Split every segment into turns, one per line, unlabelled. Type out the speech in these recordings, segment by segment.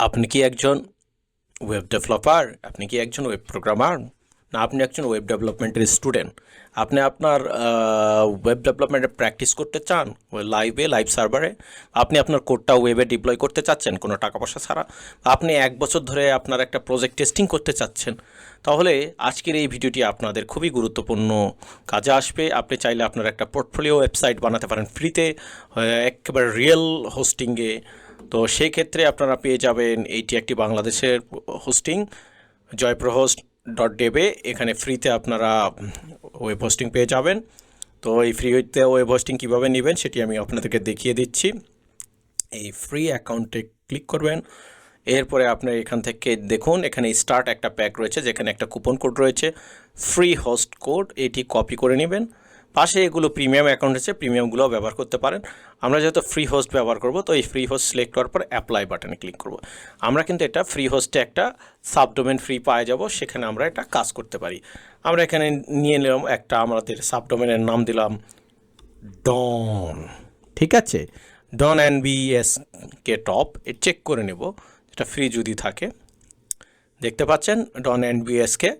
আপনি কি একজন ওয়েব ডেভেলপার? আপনি কি একজন ওয়েব প্রোগ্রামার? না আপনি একজন ওয়েব ডেভেলপমেন্টের স্টুডেন্ট? আপনি আপনার ওয়েব ডেভেলপমেন্টে প্র্যাকটিস করতে চান লাইভ সার্ভারে? আপনি আপনার কোডটা ওয়েবে ডিপ্লয় করতে চাচ্ছেন কোনো টাকা পয়সা ছাড়া? আপনি 1 বছর ধরে আপনার একটা প্রজেক্ট টেস্টিং করতে চাচ্ছেন? তাহলে আজকের এই ভিডিওটি আপনাদের খুবই গুরুত্বপূর্ণ কাজে আসবে। আপনি চাইলে আপনার একটা পোর্টফোলিও ওয়েবসাইট বানাতে পারেন ফ্রিতে, একেবারে রিয়েল হোস্টিংয়ে। তো সেই ক্ষেত্রে আপনারা পেয়ে যাবেন এইটি একটি বাংলাদেশের হোস্টিং, জয়প্রহোস্ট.dev। এখানে ফ্রিতে আপনারা ওয়েব হোস্টিং পেয়ে যাবেন। তো এই ফ্রিতে ওয়েব হোস্টিং কীভাবে নেবেন সেটি আমি আপনাদেরকে দেখিয়ে দিচ্ছি। এই ফ্রি অ্যাকাউন্টে ক্লিক করবেন। এরপরে আপনার এখান থেকে দেখুন, এখানে স্টার্ট একটা প্যাক রয়েছে যেখানে একটা কুপন কোড রয়েছে, ফ্রি হোস্ট কোড। এটি কপি করে নেবেন। পাশে এগুলো প্রিমিয়াম অ্যাকাউন্ট আছে, প্রিমিয়ামগুলোও ব্যবহার করতে পারেন। আমরা যেহেতু ফ্রি হোস্ট ব্যবহার করব, তো এই ফ্রি হোস্ট সিলেক্ট করার পর অ্যাপ্লাই বাটনে ক্লিক করব। আমরা কিন্তু এটা ফ্রি হোস্টে একটা সাবডোমেন ফ্রি পাওয়া যাব, সেখানে আমরা এটা কাজ করতে পারি। আমরা এখানে নিয়ে নিলাম একটা, আমাদের সাবডোমেনের নাম দিলাম ডন। ঠিক আছে, ডন NBS কে টপ চেক করে নেব, এটা ফ্রি যদি থাকে। দেখতে পাচ্ছেন ডন NBSকে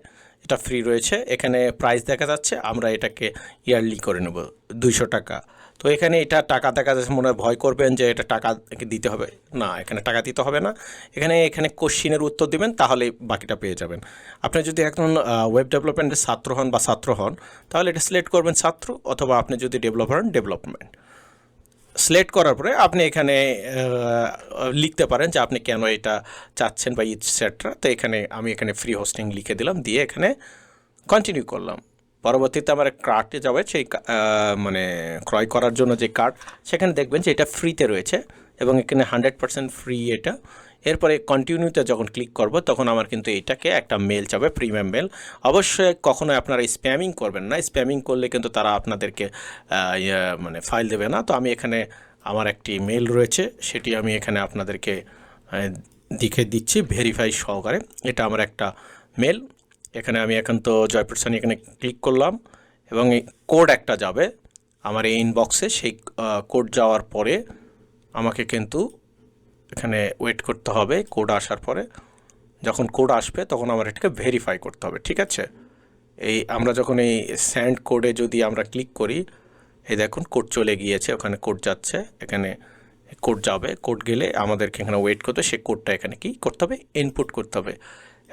এটা ফ্রি রয়েছে, এখানে প্রাইস দেখা যাচ্ছে। আমরা এটাকে ইয়ারলি করে নেব 200 টাকা। তো এখানে এটা টাকা দেখা যাচ্ছে, মনে হয় ভয় করবেন যে এটা টাকা দিতে হবে। না, এখানে টাকা দিতে হবে না। এখানে কোশ্চিনের উত্তর দিবেন, তাহলে বাকিটা পেয়ে যাবেন। আপনি যদি এখন ওয়েব ডেভেলপমেন্টের ছাত্র হন তাহলে এটা সিলেক্ট করবেন ছাত্র, অথবা আপনি যদি ডেভেলপার হন ডেভেলপমেন্ট। সিলেক্ট করার পরে আপনি এখানে লিখতে পারেন যে আপনি কেন এটা চাচ্ছেন বা ইটসেট্রা। তো আমি এখানে ফ্রি হোস্টিং লিখে দিলাম, দিয়ে এখানে কন্টিনিউ করলাম। পরবর্তীতে আমার কার্টে যাবে, সেই মানে ক্রয় করার জন্য যে কার্ড, সেখানে দেখবেন যে এটা ফ্রিতে রয়েছে এবং এখানে 100% ফ্রি এটা। এরপরে কন্টিনিউতে যখন ক্লিক করব তখন আমার কিন্তু এটাকে একটা মেল যাবে, প্রিমিয়াম মেল। অবশ্যই কখনোই আপনারা স্প্যামিং করবেন না, স্প্যামিং করলে কিন্তু তারা আপনাদেরকে মানে ফাইল দেবে না। তো আমি এখানে আমার একটি মেল রয়েছে, সেটি আমি এখানে আপনাদেরকে দেখে দিচ্ছি ভেরিফাই সহকারে। এটা আমার একটা মেল। এখানে আমি এখন তো জয়পুর সানি এখানে ক্লিক করলাম এবং এই কোড একটা যাবে আমার এই ইনবক্সে। সেই কোড যাওয়ার পরে আমাকে কিন্তু এখানে ওয়েট করতে হবে কোড আসার পরে। যখন কোড আসবে তখন আমার এটাকে ভেরিফাই করতে হবে। ঠিক আছে, আমরা যখন এই স্যান্ড কোডে যদি আমরা ক্লিক করি, এই দেখুন কোড চলে গিয়েছে, ওখানে কোড যাচ্ছে, এখানে কোড যাবে। কোড গেলে আমাদেরকে এখানে ওয়েট করতে, সেই কোডটা এখানে কি করতে হবে, ইনপুট করতে হবে।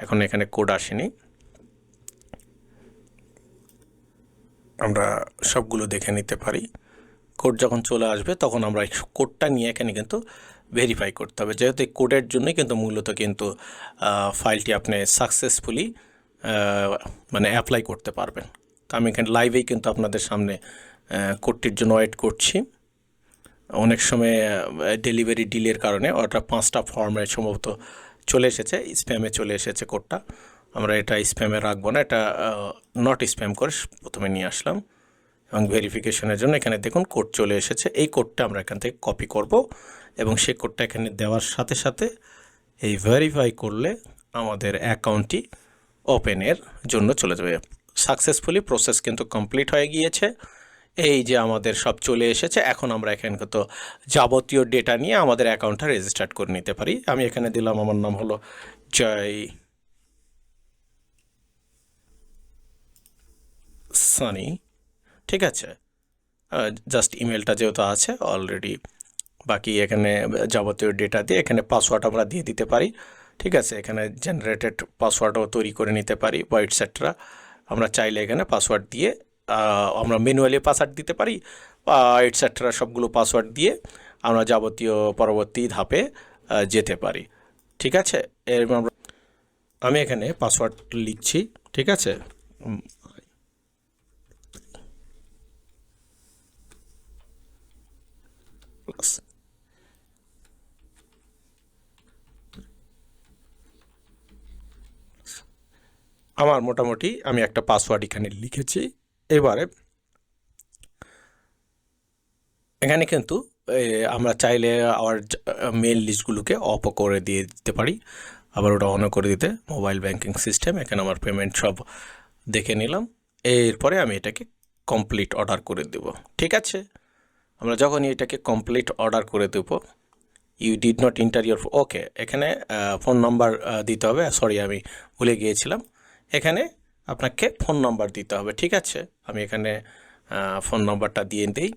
এখন এখানে কোড আসেনি, আমরা সবগুলো দেখে নিতে পারি। কোড যখন চলে আসবে তখন আমরা এই কোডটা নিয়ে এখানে কিন্তু ভেরিফাই করতে হবে, যেহেতু এই কোডের জন্যই কিন্তু মূলত কিন্তু ফাইলটি আপনি সাকসেসফুলি মানে অ্যাপ্লাই করতে পারবেন। তো আমি এখানে লাইভেই কিন্তু আপনাদের সামনে কোডটির জন্য ওয়েট করছি। অনেক সময় ডেলিভারি ডিলের কারণে ওটা 5টা ফর্মে সম্ভবত চলে এসেছে, স্প্যামে চলে এসেছে কোডটা। আমরা এটা স্প্যামে রাখবো না, এটা নট স্প্যাম করে প্রথমে নিয়ে আসলাম এবং ভেরিফিকেশনের জন্য এখানে দেখুন কোড চলে এসেছে। এই কোডটা আমরা এখান থেকে কপি করব এবং সেই কোডটা এখানে দেওয়ার সাথে সাথে এই ভেরিফাই করলে আমাদের অ্যাকাউন্টটি ওপেনের জন্য চলে যাবে। সাকসেসফুলি প্রসেস কিন্তু কমপ্লিট হয়ে গিয়েছে। এই যে আমাদের সব চলে এসেছে, এখন আমরা এখানে তো যাবতীয় ডেটা নিয়ে আমাদের অ্যাকাউন্টটা রেজিস্টার্ড করে নিতে পারি। আমি এখানে দিলাম, আমার নাম হলো জয় সানি। ঠিক আছে, জাস্ট ইমেলটা যেহেতু আছে অলরেডি, বাকি এখানে যাবতীয় ডেটা দিয়ে এখানে পাসওয়ার্ড আমরা দিয়ে দিতে পারি। ঠিক আছে, এখানে জেনারেটেড পাসওয়ার্ডও তৈরি করে নিতে পারি বা এটসেট্রা। আমরা চাইলে এখানে পাসওয়ার্ড দিয়ে আমরা ম্যানুয়ালি পাসওয়ার্ড দিতে পারি বা এটসেট্রা সবগুলো পাসওয়ার্ড দিয়ে আমরা যাবতীয় পরবর্তী ধাপে যেতে পারি। ঠিক আছে, আমি এখানে পাসওয়ার্ড লিখছি। ঠিক আছে, আমার মোটামুটি আমি একটা পাসওয়ার্ড এখানে লিখেছি। এবারে এখানে কিন্তু আমরা চাইলে আমার মেল লিস্টগুলোকে অফও করে দিয়ে দিতে পারি, আবার ওটা অনও করে দিতে। মোবাইল ব্যাংকিং সিস্টেম, এখানে আমার পেমেন্ট সব দেখে নিলাম। এরপরে আমি এটাকে কমপ্লিট অর্ডার করে দেব। ঠিক আছে, আমরা যখনই এটাকে কমপ্লিট অর্ডার করে দেব, you did not enter your, okay, এখানে ফোন নাম্বার দিতে হবে, সরি আমি ভুলে গিয়েছিলাম, এখানে আপনাকে ফোন নাম্বার দিতে হবে, ঠিক আছে। আমি এখানে ফোন নাম্বারটা দিয়ে দিই।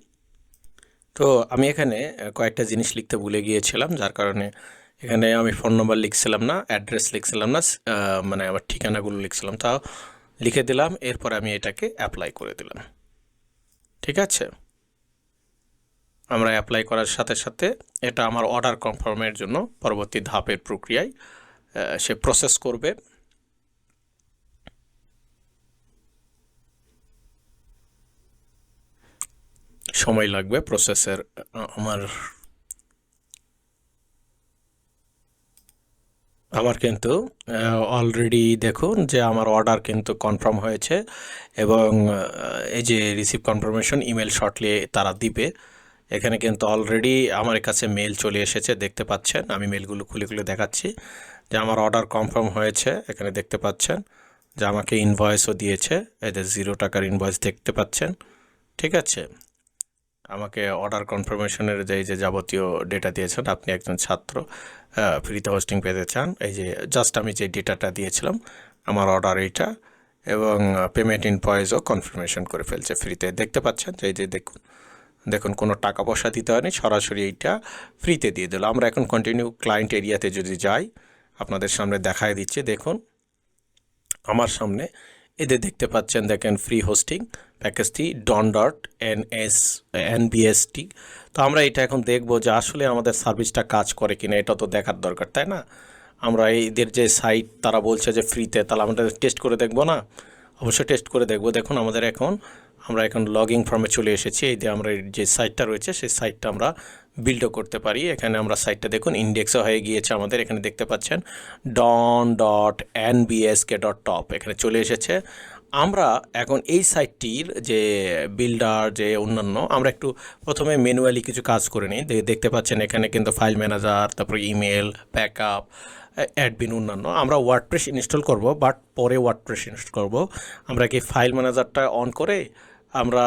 তো আমি এখানে কয়েকটা জিনিস লিখতে ভুলে গিয়েছিলাম, যার কারণে এখানে আমি ফোন নাম্বার লিখছিলাম না, অ্যাড্রেস লিখছিলাম না, মানে আমার ঠিকানাগুলো লিখছিলাম, তাও লিখে দিলাম। এরপর আমি এটাকে অ্যাপ্লাই করে দিলাম, ঠিক আছে। আমরা অ্যাপ্লাই করার সাথে সাথে এটা আমার অর্ডার কনফার্মের জন্য পরবর্তী ধাপের প্রক্রিয়ায় সে প্রসেস করবে। সময় লাগবে প্রসেসের। আমার কিন্তু অলরেডি দেখুন যে আমার অর্ডার কিন্তু কনফার্ম হয়েছে, এবং এই যে রিসিভ কনফার্মেশন ইমেল শর্টলি তারা দিবে। এখানে কিন্তু অলরেডি আমার কাছে মেল চলে এসেছে, দেখতে পাচ্ছেন। আমি মেলগুলো খুলে খুলে দেখাচ্ছি যে আমার অর্ডার কনফার্ম হয়েছে। এখানে দেখতে পাচ্ছেন যে আমাকে ইনভয়েসও দিয়েছে, এই যে 0 টাকার ইনভয়েস দেখতে পাচ্ছেন, ঠিক আছে। আমাকে অর্ডার কনফার্মেশনের যে যাবতীয় ডেটা দিয়েছেন, আপনি একজন ছাত্র ফ্রিতে হোস্টিং পেতে চান, এই যে জাস্ট আমি যে ডেটাটা দিয়েছিলাম আমার অর্ডার এইটা, এবং পেমেন্ট ইনভয়েসও কনফার্মেশন করে ফেলছে ফ্রিতে, দেখতে পাচ্ছেন যে এই যে দেখুন দেখুন কোনো টাকা পয়সা দিতে হয়নি, সরাসরি এইটা ফ্রিতে দিয়ে দিল। আমরা এখন কন্টিনিউ ক্লায়েন্ট এরিয়াতে যদি যাই, আপনাদের সামনে দেখায় দিচ্ছি, দেখুন আমার সামনে এদের দেখতে পাচ্ছেন, দেখেন ফ্রি হোস্টিং প্যাকেজটি don.nbst। তো আমরা এটা এখন দেখব যে আসলে আমাদের সার্ভিসটা কাজ করে কিনা, এটা তো দেখার দরকার, তাই না? আমরা এদের যে সাইট তারা বলছে যে ফ্রিতে, তাহলে আমাদের টেস্ট করে দেখব না? অবশ্যই টেস্ট করে দেখব। দেখুন আমাদের আমরা এখন লগইন ফর্মে চলে এসেছি। এই যে আমরা যে সাইটটা রয়েছে সেই সাইটটা আমরা বিল্ডও করতে পারি। এখানে আমরা সাইটটা দেখুন ইন্ডেক্সও হয়ে গিয়েছে আমাদের, এখানে দেখতে পাচ্ছেন don.nbsk.top এখানে চলে এসেছে। আমরা এখন এই সাইটটির যে বিল্ডার যে অন্যান্য, আমরা একটু প্রথমে ম্যানুয়ালি কিছু কাজ করে নিই। দেখতে পাচ্ছেন এখানে কিন্তু ফাইল ম্যানেজার, তারপরে ইমেল, ব্যাকআপ, অ্যাডমিন, অন্যান্য। আমরা ওয়ার্ডপ্রেস ইনস্টল করব, বাট পরে ওয়ার্ডপ্রেস ইনস্টল করব। আমরা কি ফাইল ম্যানেজারটা অন করে আমরা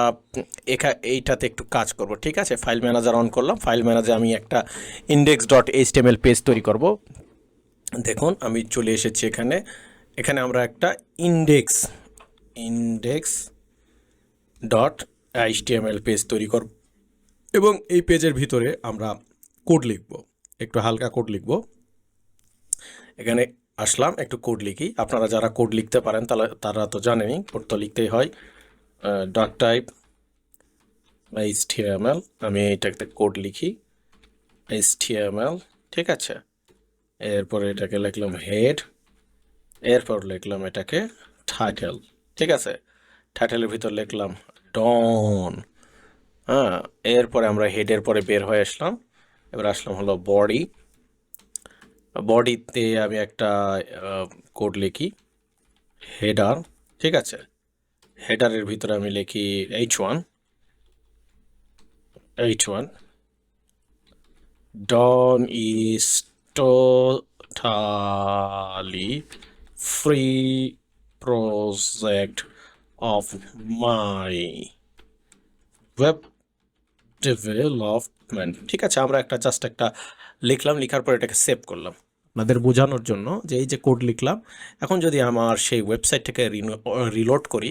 এইটাতে একটু কাজ করব, ঠিক আছে। ফাইল ম্যানেজার অন করলাম। ফাইল ম্যানেজার আমি একটা index.html পেজ তৈরি করব। দেখুন আমি চলে এসেছি এখানে। এখানে আমরা একটা index.html পেজ তৈরি করব, এবং এই পেজের ভিতরে আমরা কোড লিখব, একটু হালকা কোড লিখব। এখানে আসলাম, একটু কোড লিখি। আপনারা যারা কোড লিখতে পারেন তারা তো জানেনই, কোড তো লিখতেই হয়। ডট টাইপ HTML, আমি এটাতে কোড লিখি HTML, ঠিক আছে। এরপরে এটাকে লিখলাম হেড, এরপর লিখলাম এটাকে টাইটেল, ঠিক আছে। টাইটেলের ভিতর লিখলাম ডন, হ্যাঁ। এরপরে আমরা হেডের পরে বের হয়ে আসলাম, এবার আসলাম হলো বডিতে আমি একটা কোড লিখি হেডার, ঠিক আছে। হেডারের ভিতরে আমি লিখি h1 Dawn is totally free project of my web development, ঠিক আছে। আমরা জাস্ট একটা লিখলাম, লিখার পর এটাকে সেভ করলাম আপনাদের বোঝানোর জন্য যে এই যে কোড লিখলাম। এখন যদি আমার সেই ওয়েবসাইটটাকে রিলোড করি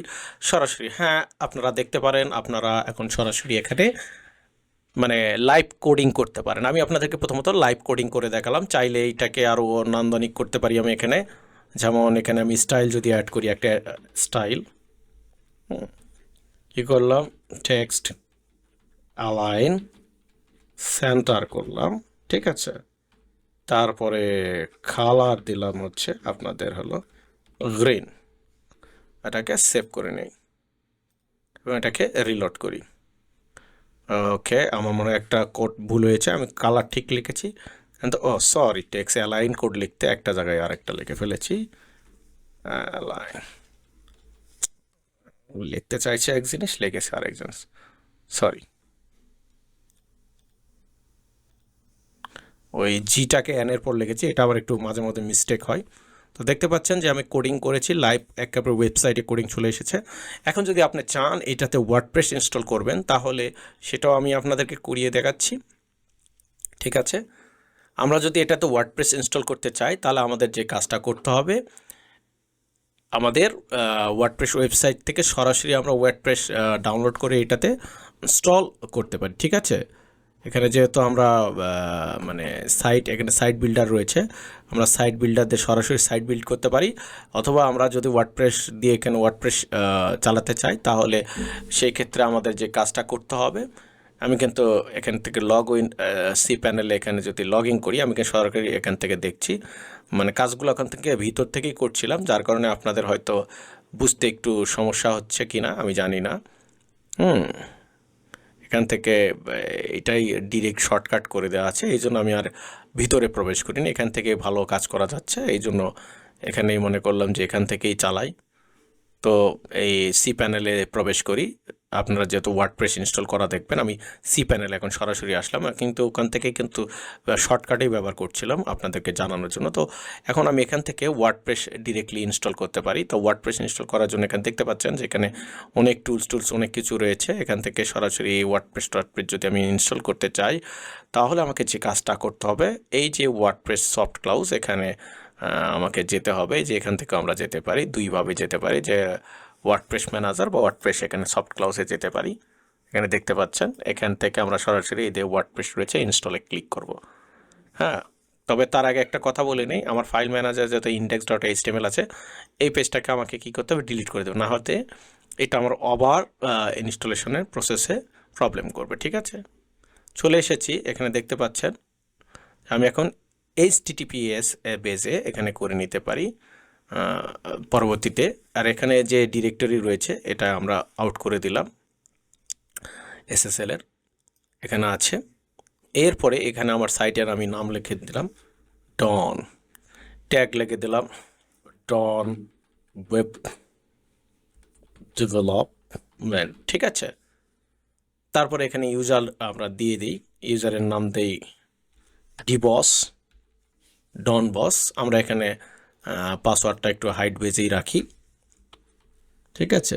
সরাসরি, হ্যাঁ আপনারা দেখতে পারেন, আপনারা এখন সরাসরি এখানে মানে লাইভ কোডিং করতে পারেন। আমি আপনাদেরকে প্রথমত লাইভ কোডিং করে দেখালাম, চাইলে এইটাকে আরও নান্দনিক করতে পারি আমি এখানে। যেমন এখানে আমি স্টাইল যদি অ্যাড করি, একটা স্টাইল কী করলাম, টেক্সট অ্যালাইন সেন্টার করলাম, ঠিক আছে। তারপরে কালার দিলাম হচ্ছে আপনাদের হলো গ্রিন। এটাকে সেভ করে নিই এবং এটাকে রিলোড করি। ওকে, আমার মনে হয় একটা কোড ভুল হয়েছে, আমি কালার ঠিক লিখেছি কিন্তু সরি, টেক্সট অ্যালাইন কোড লিখতে একটা জায়গায় আরেকটা লিখে ফেলেছি। অ্যালাইন লিখতে চাইছে এক জিনিস, লিখেছে আরেক জিনিস, সরি। ওই জিটাকে এনের পর লিখেছি, এটা আবার একটু মাঝে মধ্যে মিস্টেক হয়। তো দেখতে পাচ্ছেন যে আমি কোডিং করেছি, লাইভ একেবারে ওয়েবসাইটে কোডিং চলে এসেছে। এখন যদি আপনি চান এটাতে ওয়ার্ডপ্রেস ইনস্টল করবেন, তাহলে সেটাও আমি আপনাদেরকে করিয়ে দেখাচ্ছি, ঠিক আছে। আমরা যদি এটাতে ওয়ার্ডপ্রেস ইনস্টল করতে চাই তাহলে আমাদের যে কাজটা করতে হবে, আমাদের ওয়ার্ডপ্রেস ওয়েবসাইট থেকে সরাসরি আমরা ওয়ার্ডপ্রেস ডাউনলোড করে এটাতে ইনস্টল করতে পারি। ঠিক আছে, এখানে যেহেতু আমরা মানে এখানে সাইট বিল্ডার রয়েছে, আমরা সাইট বিল্ডার দিয়ে সরাসরি সাইট বিল্ড করতে পারি, অথবা আমরা যদি ওয়ার্ডপ্রেস দিয়ে এখানে ওয়ার্ডপ্রেস চালাতে চাই তাহলে সেই ক্ষেত্রে আমাদের যে কাজটা করতে হবে, আমি কিন্তু এখান থেকে লগ ইন সি প্যানেলে এখানে যদি লগ ইন করি, আমি কিন্তু সরাসরি এখান থেকে দেখছি, মানে কাজগুলো এখান থেকে ভিতর থেকেই করছিলাম, যার কারণে আপনাদের হয়তো বুঝতে একটু সমস্যা হচ্ছে কি না আমি জানি না। এখান থেকে এটাই ডিরেক্ট শর্টকাট করে দেওয়া আছে, এই জন্য আমি আর ভিতরে প্রবেশ করিনি, এখান থেকে ভালো কাজ করা যাচ্ছে, এই জন্য এখানেই মনে করলাম যে এখান থেকেই চালাই। তো এই সি প্যানেলে প্রবেশ করি। আপনারা যেহেতু ওয়ার্ডপ্রেস ইনস্টল করা দেখবেন, আমি সি প্যানেলে এখন সরাসরি আসলাম, কিন্তু ওখান থেকে কিন্তু শর্টকাটেই ব্যবহার করছিলাম আপনাদেরকে জানানোর জন্য। তো এখন আমি এখান থেকে ওয়ার্ডপ্রেস ডিরেক্টলি ইনস্টল করতে পারি। তো ওয়ার্ডপ্রেস ইনস্টল করার জন্য এখানে দেখতে পাচ্ছেন যে এখানে অনেক টুলস অনেক কিছু রয়েছে। এখান থেকে সরাসরি ওয়ার্ডপ্রেস যদি আমি ইনস্টল করতে চাই তাহলে আমাকে যে কাজটা করতে হবে, এই যে ওয়ার্ডপ্রেস সফট ক্লাউজ, এখানে আমাকে যেতে হবে। যে এখান থেকে আমরা যেতে পারি দুইভাবে যেতে পারি, যে ওয়ার্ডপ্রেস ম্যানেজার বা ওয়ার্ডপ্রেস এখানে সফট ক্লাউজে যেতে পারি। এখানে দেখতে পাচ্ছেন এখান থেকে আমরা সরাসরি এই যে ওয়ার্ডপ্রেস রয়েছে ইনস্টলে ক্লিক করব। হ্যাঁ, তবে তার আগে একটা কথা বলে নেই, আমার ফাইল ম্যানেজার যাতে index.html আছে, এই পেজটাকে আমাকে কী করতে হবে, ডিলিট করে দেবো, না হতে এটা আমার আবার ইনস্টলেশনের প্রসেসে প্রবলেম করবে। ঠিক আছে, চলে এসেছি, এখানে দেখতে পাচ্ছেন আমি এখন HTTPS বেজে এখানে করে নিতে পারি পরবর্তীতে। আর এখানে যে ডিরেক্টরি রয়েছে এটা আমরা আউট করে দিলাম, SSL এর এখানে আছে। এরপরে এখানে আমার সাইটের আমি নাম লিখে দিলাম ডন, ট্যাগ লিখে দিলাম ডন ওয়েব ডেভেলপমেন্ট। ঠিক আছে, তারপরে এখানে ইউজার আমরা দিয়ে দিই, ইউজারের নাম দেই ডিবস, ডন বস। আমরা এখানে পাসওয়ার্ডটা একটু হাইড বেজেই রাখি। ঠিক আছে,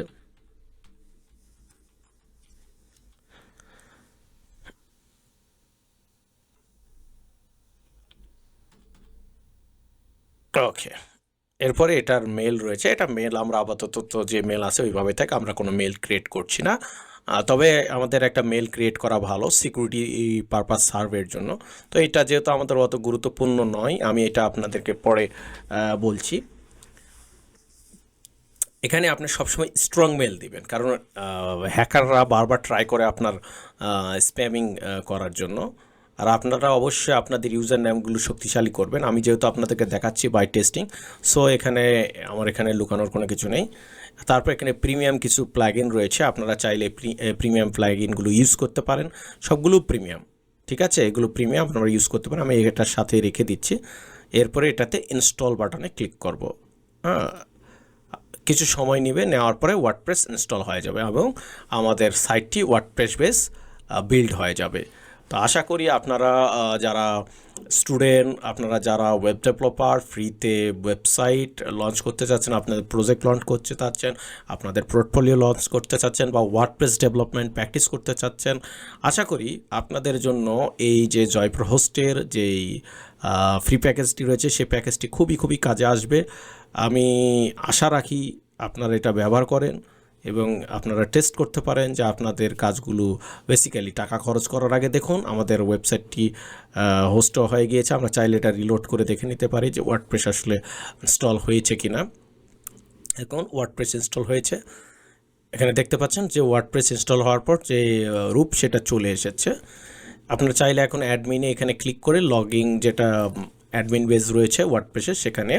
ওকে। এরপরে এটার মেল রয়েছে, এটা মেল আমরা আপাতত তো যে মেল আছে ওইভাবে থাকে, আমরা কোনো মেল ক্রিয়েট করছি না। তবে আমাদের একটা মেল ক্রিয়েট করা ভালো সিকিউরিটি পারপাস সার্ভের জন্য। তো এটা যেহেতু আমাদের অত গুরুত্বপূর্ণ নয়, আমি এটা আপনাদেরকে পরে বলছি। এখানে আপনি সবসময় স্ট্রং মেল দিবেন, কারণ হ্যাকাররা বারবার ট্রাই করে আপনার স্প্যামিং করার জন্য। আর আপনারা অবশ্যই আপনাদের ইউজার নেমগুলো শক্তিশালী করবেন। আমি যেহেতু আপনাদেরকে দেখাচ্ছি বাই টেস্টিং, সো এখানে আমার এখানে লুকানোর কোনো কিছু নেই। তারপর এখানে প্রিমিয়াম কিছু প্লাগইন রয়েছে, আপনারা চাইলে প্রিমিয়াম প্লাগইনগুলো ইউজ করতে পারেন, সবগুলো প্রিমিয়াম। ঠিক আছে, এগুলো প্রিমিয়াম আপনারা ইউজ করতে পারেন, আমি এটার সাথে রেখে দিচ্ছি। এরপরে এটাতে ইনস্টল বাটনে ক্লিক করব। হ্যাঁ, কিছু সময় নেবে, নেওয়ার পরে ওয়ার্ডপ্রেস ইনস্টল হয়ে যাবে এবং আমাদের সাইটটি ওয়ার্ডপ্রেস বেস বিল্ড হয়ে যাবে। তো আশা করি আপনারা যারা স্টুডেন্ট, আপনারা যারা ওয়েব ডেভেলপার, ফ্রিতে ওয়েবসাইট লঞ্চ করতে চাচ্ছেন, আপনাদের প্রজেক্ট লঞ্চ করতে চাচ্ছেন, আপনাদের পোর্টফোলিও লঞ্চ করতে চাচ্ছেন, বা ওয়ার্ডপ্রেস ডেভেলপমেন্ট প্র্যাকটিস করতে চাচ্ছেন, আশা করি আপনাদের জন্য এই যে জয়প্র হোস্টের যেই ফ্রি প্যাকেজটি রয়েছে সেই প্যাকেজটি খুবই কাজে আসবে। আমি আশা রাখি আপনারা এটা ব্যবহার করেন এবং আপনারা টেস্ট করতে পারেন যে আপনাদের কাজগুলো বেসিক্যালি টাকা খরচ করার আগে দেখুন আমাদের ওয়েবসাইটটি হোস্টও হয়ে গিয়েছে। আমরা চাইলে এটা রিলোড করে দেখে নিতে পারি যে ওয়ার্ডপ্রেস আসলে ইনস্টল হয়েছে কি না। এখন ওয়ার্ডপ্রেস ইনস্টল হয়েছে, এখানে দেখতে পাচ্ছেন যে ওয়ার্ডপ্রেস ইনস্টল হওয়ার পর যে রূপ সেটা চলে এসেছে। আপনারা চাইলে এখন অ্যাডমিনে এখানে ক্লিক করে লগইন, যেটা অ্যাডমিন বেজ রয়েছে ওয়ার্ডপ্রেসের, সেখানে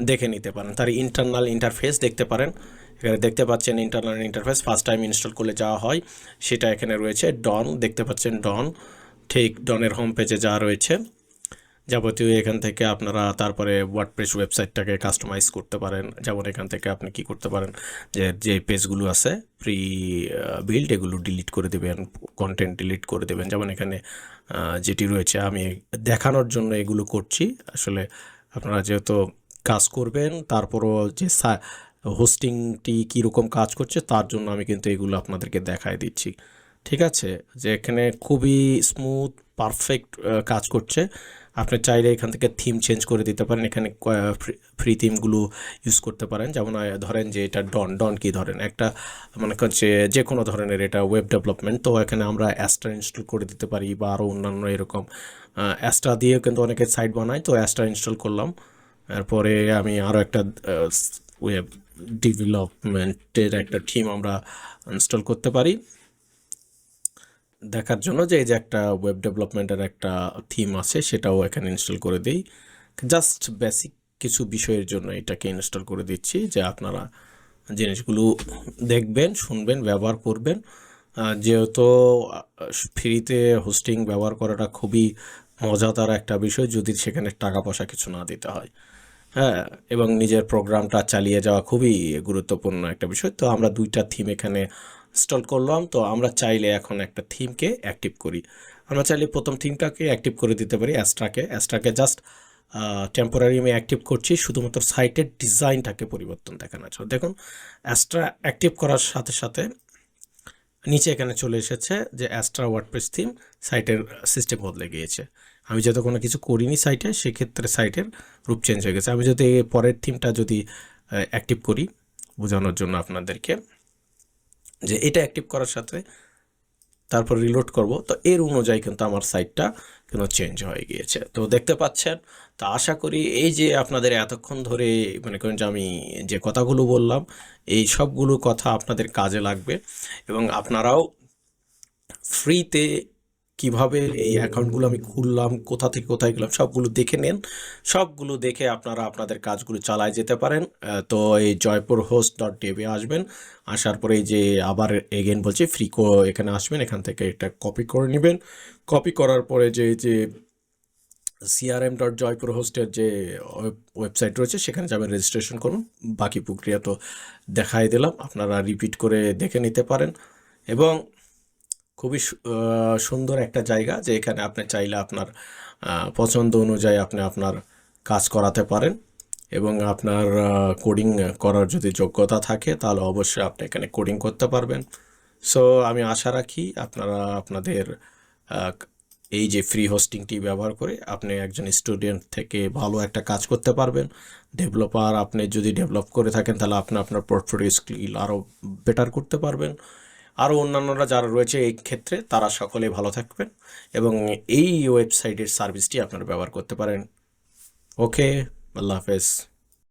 দেখে নিতে পারেন। তার ইন্টারনাল ইন্টারফেস দেখতে পারেন, এখানে দেখতে পাচ্ছেন internal interface first time install করলে যাওয়া হয় সেটা এখানে রয়েছে। ডন দেখতে পাচ্ছেন, ডন ঠিক ডনের হোম পেজে যা রয়েছে যাবতীয়, এখান থেকে আপনারা তারপরে ওয়ার্ডপ্রেস ওয়েবসাইটটাকে কাস্টমাইজ করতে পারেন। যেমন এখান থেকে আপনি কি করতে পারেন, যে পেজগুলো আছে প্রি বিল্ড এগুলো ডিলিট করে দেবেন, কন্টেন্ট ডিলিট করে দেবেন। যেমন এখানে যেটি রয়েছে আমি দেখানোর জন্য এগুলো করছি, আসলে আপনারা যেহেতু কাজ করবেন তারপরও যে হোস্টিংটি কীরকম কাজ করছে তার জন্য আমি কিন্তু এগুলো আপনাদেরকে দেখাই দিচ্ছি। ঠিক আছে, যে এখানে খুবই স্মুথ পারফেক্ট কাজ করছে। আপনি চাইলে এখান থেকে থিম চেঞ্জ করে দিতে পারেন। এখানে ফ্রি থিমগুলো ইউজ করতে পারেন। যেমন ধরেন যে এটা ডন কি ধরেন একটা মনে করছে যে কোনো ধরনের এটা ওয়েব ডেভেলপমেন্ট, তো এখানে আমরা অ্যাস্ট্রা ইনস্টল করে দিতে পারি বা আরও অন্যান্য এরকম অ্যাস্ট্রা দিয়েও কিন্তু অনেকে সাইট বানায়, তো অ্যাস্ট্রা ইনস্টল করলাম। এরপরে আমি আরও একটা ওয়েব ডেভেলপমেন্টের একটা থিম আমরা ইনস্টল করতে পারি দেখার জন্য যে এই যে একটা ওয়েব ডেভেলপমেন্টের একটা থিম আছে সেটাও এখানে ইনস্টল করে দিই। জাস্ট বেসিক কিছু বিষয়ের জন্য এটাকে ইনস্টল করে দিচ্ছি যে আপনারা জিনিসগুলো দেখবেন, শুনবেন, ব্যবহার করবেন। যেহেতু ফ্রিতে হোস্টিং ব্যবহার করাটা খুবই মজাদার একটা বিষয় যদি সেখানে টাকা পয়সা কিছু না দিতে হয়, হ্যাঁ, এবং নিজের প্রোগ্রামটা চালিয়ে যাওয়া খুবই গুরুত্বপূর্ণ একটা বিষয়। তো আমরা দুইটা থিম এখানে ইনস্টল করলাম। তো আমরা চাইলে এখন একটা থিমকে অ্যাক্টিভ করি। আমরা চাইলে প্রথম থিমটাকে অ্যাক্টিভ করে দিতে পারি, অ্যাস্ট্রাকে জাস্ট টেম্পোরারি আমি অ্যাক্টিভ করছি শুধুমাত্র সাইটের ডিজাইনটাকে পরিবর্তন দেখানোর জন্য। দেখুন অ্যাস্ট্রা অ্যাক্টিভ করার সাথে সাথে নিচে এখানে চলে এসেছে যে অ্যাস্ট্রা ওয়ার্ডপ্রেস থিম, সাইটের সিস্টেম বদলে গিয়েছে। আমি যত কোনো কিছু করিনি সাইটে, সেক্ষেত্রে সাইটের রূপ চেঞ্জ হয়ে গেছে। আমি যদি পরের থিমটা যদি অ্যাক্টিভ করি বোঝানোর জন্য আপনাদেরকে, যে এটা অ্যাক্টিভ করার সাথে তারপর রিলোড করব, তো এর অনুযায়ী কিন্তু আমার সাইটটা কিন্তু চেঞ্জ হয়ে গিয়েছে। তো দেখতে পাচ্ছেন। তো আশা করি এই যে আপনাদের এতক্ষণ ধরে মনে করেন যে আমি যে কথাগুলো বললাম এই সবগুলো কথা আপনাদের কাজে লাগবে এবং আপনারাও ফ্রিতে কিভাবে এই অ্যাকাউন্টগুলো আমি খুললাম, কোথা থেকে কোথায় গেলাম, সবগুলো দেখে নেন। সবগুলো দেখে আপনারা আপনাদের কাজগুলো চালায় যেতে পারেন। তো এই joypurhost.dev আসবেন, আসার পরে এই যে আবার এগেন বলছি এখানে আসবেন, এখান থেকে এটা কপি করে নেবেন। কপি করার পরে যে crm.joypurhost-এর যে ওয়েবসাইট রয়েছে সেখানে যাবেন, রেজিস্ট্রেশন করুন। বাকি প্রক্রিয়া তো দেখাই দিলাম, আপনারা রিপিট করে দেখে নিতে পারেন। এবং খুবই সুন্দর একটা জায়গা যে এখানে আপনি চাইলে আপনার পছন্দ অনুযায়ী আপনি আপনার কাজ করাতে পারেন এবং আপনার কোডিং করার যদি যোগ্যতা থাকে তাহলে অবশ্যই আপনি এখানে কোডিং করতে পারবেন। সো আমি আশা রাখি আপনারা আপনাদের এই যে ফ্রি হোস্টিংটি ব্যবহার করে আপনি একজন স্টুডেন্ট থেকে ভালো একটা কাজ করতে পারবেন। ডেভেলপার আপনি যদি ডেভেলপ করে থাকেন তাহলে আপনি আপনার পোর্টফোলিও স্কিল আরও বেটার করতে পারবেন। আরও অন্যান্যরা যারা রয়েছে এই ক্ষেত্রে তারা সকলে ভালো থাকবেন এবং এই ওয়েবসাইটের সার্ভিসটি আপনারা ব্যবহার করতে পারেন। ওকে, আল্লাহ হাফেজ।